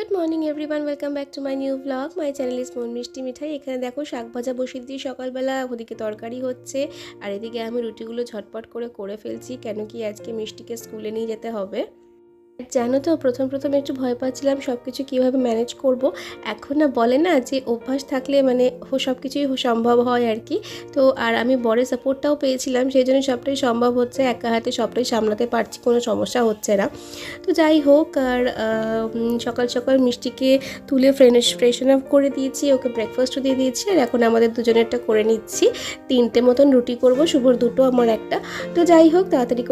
Good morning everyone, welcome back to my new blog. My channel is মন মিষ্টি মিঠাই। এখানে দেখো শাক ভাজা বসিয়ে দিই সকালবেলা, ওদিকে তরকারি হচ্ছে আর এদিকে আমি রুটিগুলো ঝটপট করে ফেলছি, কেন কি আজকে মিষ্টিকে স্কুলে নিয়ে যেতে হবে। জানো তো, প্রথম একটু ভয় পাচ্ছিলাম সব কিছু কীভাবে ম্যানেজ করব। এখন না বলে না যে অভ্যাস থাকলে মানে সব কিছুই সম্ভব হয় আর কি। তো আর আমি বরের সাপোর্টটাও পেয়েছিলাম, সেই জন্য সবটাই সম্ভব হচ্ছে, একা হাতে সবটাই সামলাতে পারছি, কোনো সমস্যা হচ্ছে না। তো যাই হোক, আর সকাল সকাল মিষ্টিকে তুলে ফ্রেশন আপ করে দিয়েছি, ওকে ব্রেকফাস্টও দিয়ে দিয়েছি, আর এখন আমাদের দুজনেরটা করে নিচ্ছি। 3টে মতন রুটি করব, শুভর 2টো, আমার 1টা। তো যাই হোক, তাড়াতাড়ি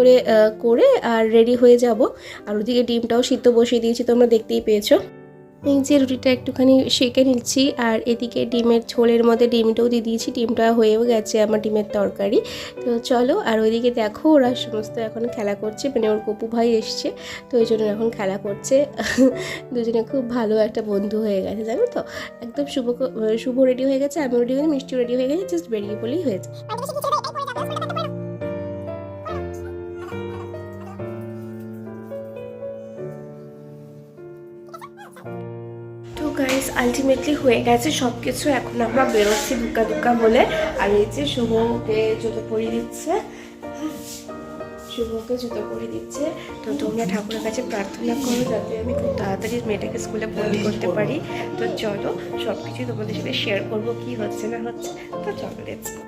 করে আর রেডি হয়ে যাব। আর ওদিকে ডিমটাও সিদ্ধ বসিয়ে দিয়েছি, তোমরা দেখতেই পেয়েছো। এই যে রুটিটা একটুখানি সেঁকে নিচ্ছি, আর এদিকে ডিমের ঝোলের মধ্যে ডিমটাও দিয়ে দিয়েছি, ডিমটা হয়েও গেছে আমার ডিমের তরকারি। তো চলো, আর ওইদিকে দেখো ওরা সমস্ত এখন খেলা করছে, মানে ওর গপু ভাই এসছে, তো এই জন্য এখন খেলা করছে। দুজনে খুব ভালো একটা বন্ধু হয়ে গেছে, জানো তো। একদম শুভ রেডি হয়ে গেছে, আমিও রেডি হয়ে, মিষ্টিও রেডি হয়ে গেছে, জাস্ট বেরিয়ে বলেই হয়েছে। তো গাইস, আলটিমেটলি হয়ে গেছে সব কিছু, এখন আমরা বেরোচ্ছি দুকা বলে। আর এই যে শুভকে জুতো পরিয়ে দিচ্ছে, তো তোমরা ঠাকুরের কাছে প্রার্থনা করো যাতে আমি খুব তাড়াতাড়ি মেয়েটাকে স্কুলে ভর্তি করতে পারি। তো চলো, সব কিছুই তোমাদের সাথে শেয়ার করবো, কি হচ্ছে না হচ্ছে। তো চলো, লেটস গো।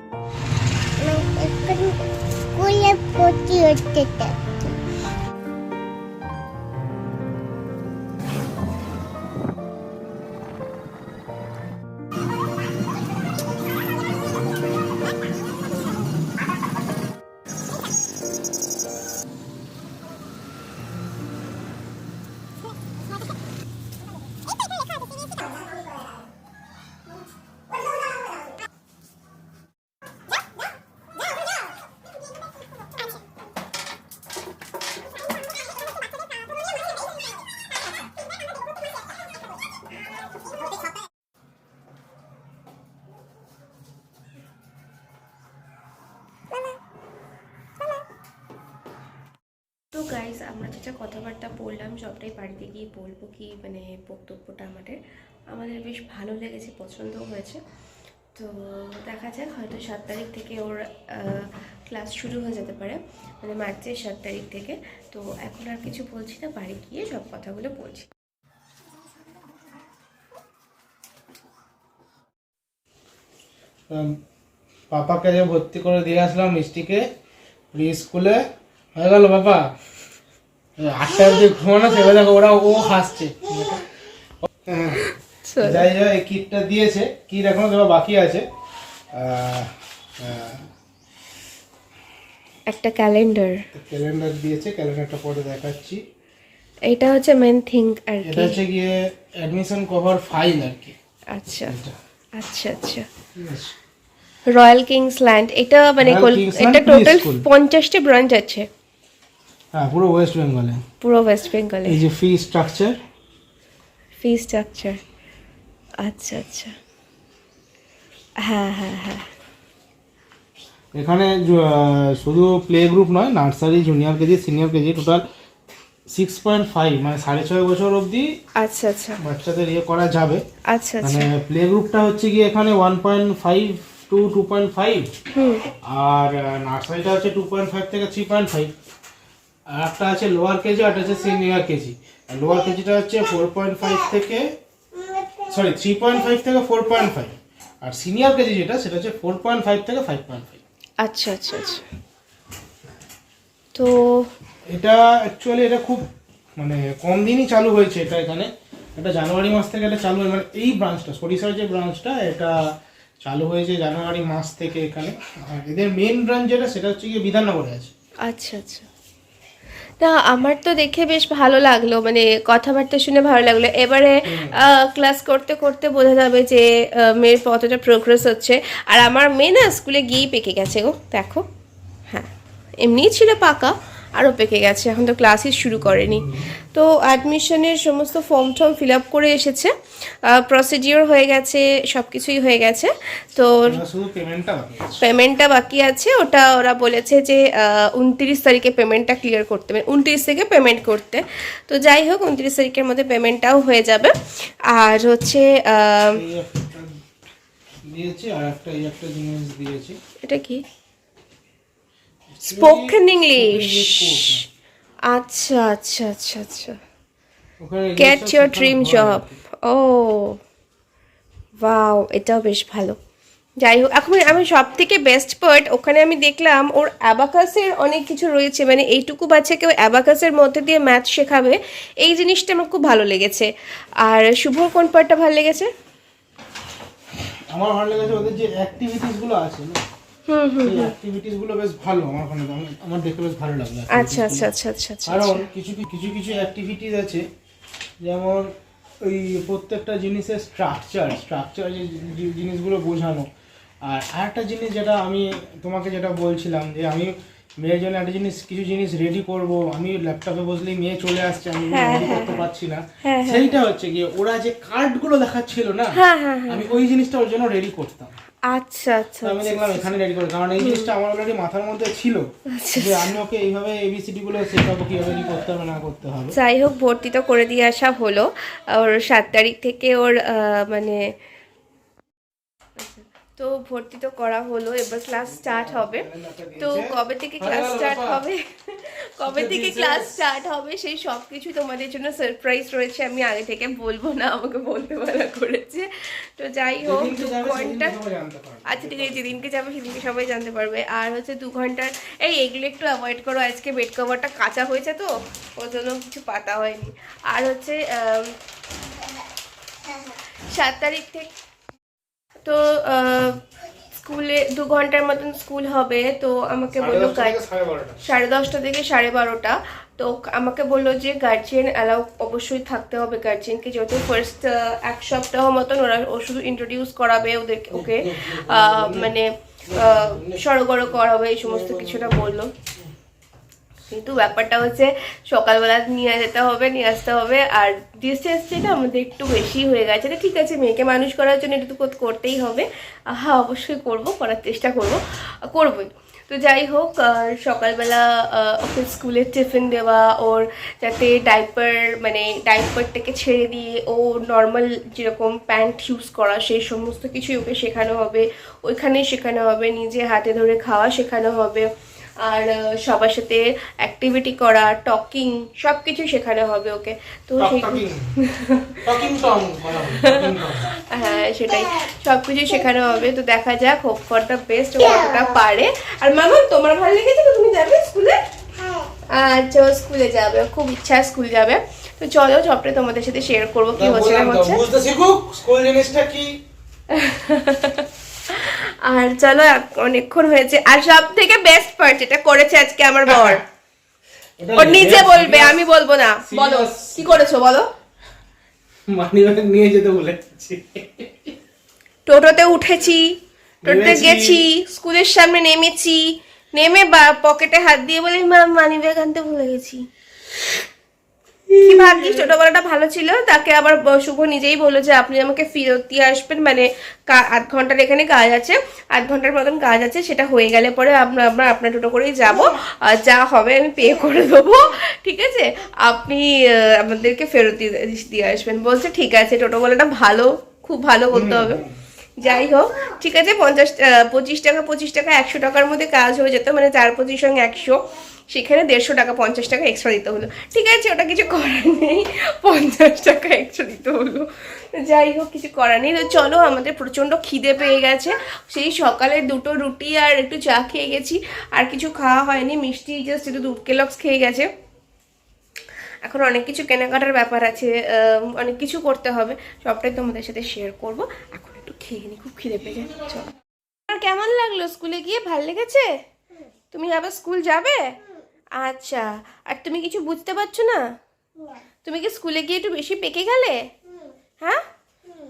তো গাইজ, আমরা যেটা কথাবার্তা বললাম সবটাই বাড়িতে গিয়ে বলবো, কি মানে বক্তব্যটা আমাদের বেশ ভালো লেগেছে, পছন্দও হয়েছে। তো দেখা যাক, হয়তো 7 তারিখ থেকে ওর ক্লাস শুরু হয়ে যেতে পারে, মানে মার্চের 7 তারিখ থেকে। তো এখন আর কিছু বলছি না, বাড়ি গিয়ে সব কথাগুলো বলছি। পাপাকে যে ভর্তি করে দিয়ে আসলাম মিষ্টিকে প্রি স্কুলে, হয়ে গেল বাবা 8টা অব্দি ঘুমানো, সেটা দেখো ওরা ও হাসছে। যাই হোক, এই কিটটা দিয়েছে, কিট এখনো দেওয়া বাকি আছে। একটা ক্যালেন্ডার দিয়েছে, ক্যালেন্ডারটা পরে দেখাচ্ছি। এটা হচ্ছে মেন থিং আর কি, এটা হচ্ছে গিয়ে অ্যাডমিশন কভার ফাইল আর কি। আচ্ছা আচ্ছা আচ্ছা। রয়্যাল কিংস ল্যান্ড, এটা মানে এটা টোটাল 50টা ব্রাঞ্চ আছে। হ্যাঁ, পুরো ওয়েস্ট বেঙ্গলে। এই যে ফি স্ট্রাকচার, আচ্ছা আচ্ছা, হ্যাঁ হ্যাঁ হ্যাঁ। এখানে শুধু প্লে গ্রুপ নয়, nursery, junior KG, senior KG, total 6.5 মানে 6.5 বছর অবধি আচ্ছা আচ্ছা বাচ্চাদের ইয়ে করা যাবে। আচ্ছা আচ্ছা, মানে প্লে গ্রুপটা হচ্ছে গিয়ে এখানে 1.5 to 2.5, আর নার্সারিটা হচ্ছে 2.5 থেকে 3.5, আর একটা আছে লোয়ার কেজি, আর একটা আছে সিনিয়র কেজি। লোয়ার কেজিটা হচ্ছে 4.5 থেকে 3.5 থেকে 4.5, আর সিনিয়র কেজি যেটা সেটা হচ্ছে 4.5 থেকে 5.5। আচ্ছা আচ্ছা আচ্ছা। তো এটা অ্যাকচুয়ালি এটা খুব মানে কম দিনই চালু হয়েছে, এখানে এটা জানুয়ারি মাস থেকে এটা চালু হয়, মানে এই ব্রাঞ্চটা সরিষার যে ব্রাঞ্চটা এটা চালু হয়েছে জানুয়ারি মাস থেকে এখানে। আর এদের মেন ব্রাঞ্চ যেটা সেটা হচ্ছে গিয়ে বিধাননগরে আছে। আচ্ছা আচ্ছা, না আমার তো দেখে বেশ ভালো লাগলো, মানে কথাবার্তা শুনে ভালো লাগলো। এবারে ক্লাস করতে করতে বোঝা যাবে যে মেয়ের কতটা প্রোগ্রেস হচ্ছে। আর আমার মেয়ে না স্কুলে গিয়েই পেকে গেছে গো, দেখো। হ্যাঁ, এমনিই ছিল পাকা, আরও পেকে গেছে, এখন তো ক্লাসই শুরু করেনি। তো অ্যাডমিশনের সমস্ত ফর্ম টর্ম ফিল আপ করে এসেছে, প্রসিডিওর হয়ে গেছে, সব কিছুই হয়ে গেছে। তো শুধু পেমেন্টটা বাকি আছে। পেমেন্টটা বাকি আছে, ওটা ওরা বলেছে যে 29 তারিখে পেমেন্টটা ক্লিয়ার করতে হবে, 29 থেকে পেমেন্ট করতে। তো যাই হোক 29 তারিখের মধ্যে পেমেন্টটাও হয়ে যাবে। আর হচ্ছে এই একটা দিয়েছি, আর একটা এই একটা জিনিস দিয়েছি। এটা কি? Spoken English. আচ্ছা আচ্ছা আচ্ছা আচ্ছা, get your dream job. Oh wow, এটাও বেশ ভালো। যাই হোক, এখন আমি সব থেকে বেস্ট পার্ট, ওখানে আমি দেখলাম ওর অ্যাবাকাসের অনেক কিছু রয়েছে, মানে এইটুকু বাচ্চাকেও অ্যাবাকাসের মধ্যে দিয়ে ম্যাথ শেখাবে, এই জিনিসটা আমার খুব ভালো লেগেছে। আর শুভ কোন পার্টটা ভালো লেগেছে? আমার ভালো লেগেছে ওদের যে অ্যাক্টিভিটিস গুলো আছে না, এই অ্যাক্টিভিটিস গুলো বেশ ভালো, আমার দেখে বেশ ভালো লাগলো। আচ্ছা আচ্ছা আচ্ছা আচ্ছা আচ্ছা। কারণ কিছু কিছু কিছু অ্যাক্টিভিটিস আছে, যেমন ওই প্রত্যেকটা জিনিসের স্ট্রাকচার যে জিনিসগুলো বোঝানো। আর আরেকটা জিনিস যেটা আমি তোমাকে যেটা বলছিলাম, যে আমি মেয়ের জন্য একটা কিছু জিনিস রেডি করব, আমি ল্যাপটপে বসলেই মেয়ে চলে আসছে, আমি রেডি করতে পারছি না, সেইটা হচ্ছে গিয়ে ওরা যে কার্ডগুলো দেখাচ্ছিল না, আমি ওই জিনিসটা ওর জন্য রেডি করতাম। আচ্ছা আচ্ছা, আমি দেখলাম এখানে রেডি করে, কারণ এই জিনিসটা আমার অলরেডি মাথার মধ্যে ছিল যে আমি ওকে এইভাবে এবিসিডি গুলো শেখাবো, কিভাবে কি করতে হবে না করতে হবে। যাই হোক, ভর্তি তো করে দিয়ে আসা হলো। ওর 7 তারিখ থেকে ওর মানে তো ভর্তি তো করা হলো, এবার ক্লাস স্টার্ট হবে। তো কবে থেকে ক্লাস স্টার্ট হবে, কবে থেকে ক্লাস স্টার্ট হবে সেই সব কিছু তোমাদের জন্য সারপ্রাইজ রয়েছে, আমি আগে থেকে বলবো না, আমাকে বলতে বলা করেছে। তো যাই হোক 2 ঘন্টা, আচ্ছা ঠিক আছে, যেদিনকে যাবে সেদিনকে সবাই জানতে পারবে। আর হচ্ছে 2 ঘন্টার এইগুলো একটু অ্যাভয়েড করো, আজকে বেড কভারটা কাঁচা হয়েছে তো ওর জন্য কিছু পাতা হয়নি। আর হচ্ছে 7 তারিখ থেকে তো স্কুলে 2 ঘন্টার মতন স্কুল হবে। তো আমাকে বললো 10:30 থেকে 12:30। তো আমাকে বললো যে গার্জিয়ান অ্যালাউ অবশ্যই থাকতে হবে, গার্জিয়ানকে, যেহেতু ফার্স্ট 1 সপ্তাহ মতন ও শুধু ইন্ট্রোডিউস করাবে ওদেরকে, ওকে মানে সড়গড় করাবে, এই সমস্ত কিছুটা বললো। কিন্তু ব্যাপারটা হচ্ছে সকালবেলা নিয়ে আসতে হবে, আর ডিস্টেন্স যেটা আমাদের একটু বেশি হয়ে গেছে। তো ঠিক আছে, মেয়েকে মানুষ করার জন্য এটা তো করতেই হবে, হ্যাঁ অবশ্যই করার চেষ্টা করবই। তো যাই হোক, সকালবেলা ওকে স্কুলে টিফিন দেওয়া, ওর যাতে ডাইপারটাকে ছেড়ে দিয়ে ও নর্মাল যেরকম প্যান্ট ইউজ করা, সেই সমস্ত কিছুই ওকে শেখানো হবে, ওইখানেই শেখানো হবে, নিজে হাতে ধরে খাওয়া শেখানো হবে, আর সবার সাথে অ্যাক্টিভিটি করা, টকিং, সব কিছু শেখানো হবে ওকে। তো হ্যাঁ সেটাই, সব কিছু শেখানো হবে। তো দেখা যাক, হোপ ফর দ্য বেস্ট, ও কতটা পারে। আর মামা, তোমার ভালো লেগেছে তো? তুমি যাবে স্কুলে? আচ্ছা, ও স্কুলে যাবে, খুব ইচ্ছা স্কুল যাবে। তো চলো সবটাই তোমাদের সাথে শেয়ার করবো কি হচ্ছে না হচ্ছে। স্কুল জিনিসটা কি। আর চলো, অনেকক্ষণ হয়েছে। আর সব থেকে বেস্ট পার্ট যেটা করেছে আজকে আমার বর, ও নিজে বলবে, আমি বলবো না। বলো কি করেছো, বলো। মানিব্যাগ নিয়ে যেতে বলেছি, টোটোতে উঠেছি, টোটোতে গেছি, স্কুলের সামনে নেমেছি, নেমে পকেটে হাত দিয়ে বলি মা মানিব্যাগ আনতে ভুলে গেছি। কি ভাগ্যিস ছোটবেলাটা ভালো ছিল, তাকে আবার শুভ নিজেই বললো যে আপনি আমাকে ফেরত দিয়ে আসবেন, মানে 8 ঘন্টার এখানে কাজ আছে, 8 ঘন্টার মতন কাজ আছে, সেটা হয়ে গেলে পরে আমরা আপনার টোটো করেই যাবো, যা হবে আমি পে করে দেবো, ঠিক আছে, আপনি আমাদেরকে ফেরত দিয়ে আসবেন। বলছে ঠিক আছে, টোটোওয়ালাটা ভালো, খুব ভালো করতে হবে। যাই হোক, ঠিক আছে, 25 টাকা 100 টাকার মধ্যে কাজ হয়ে যেত, মানে 4 25 সঙ্গে 100, সেখানে 150 টাকা 50 টাকা এক্সট্রা দিতে হলো। ঠিক আছে, ওটা কিছু করার নেই, 50 টাকা এক্সট্রা দিতে হলো। যাই হোক, কিছু করার নেই। তো চলো, আমাদের প্রচণ্ড খিদে পেয়ে গেছে, সেই সকালে 2টো রুটি আর একটু চা খেয়ে গেছি, আর কিছু খাওয়া হয়নি, মিষ্টি জাস্ট একটু দুধ কেলক্স খেয়ে গেছে। এখন অনেক কিছু কেনাকাটার ব্যাপার আছে, অনেক কিছু করতে হবে, সবটাই তোমাদের সাথে শেয়ার করব। এখন একটু খেয়ে নি, খুব খিদে পেয়ে গেছে। চলো, আর কেমন লাগলো স্কুলে গিয়ে? ভালো লেগেছে? তুমি আবার স্কুল যাবে? আচ্ছা, আর তুমি কিছু বুঝতে পারছো না? তুমি কি স্কুলে গিয়ে একটু বেশি পেকে গেলে? হ্যাঁ,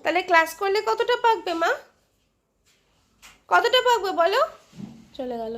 তাহলে ক্লাস করলে কতটা পাকবে মা? কতটা পাকবে বলো? চলে গেল।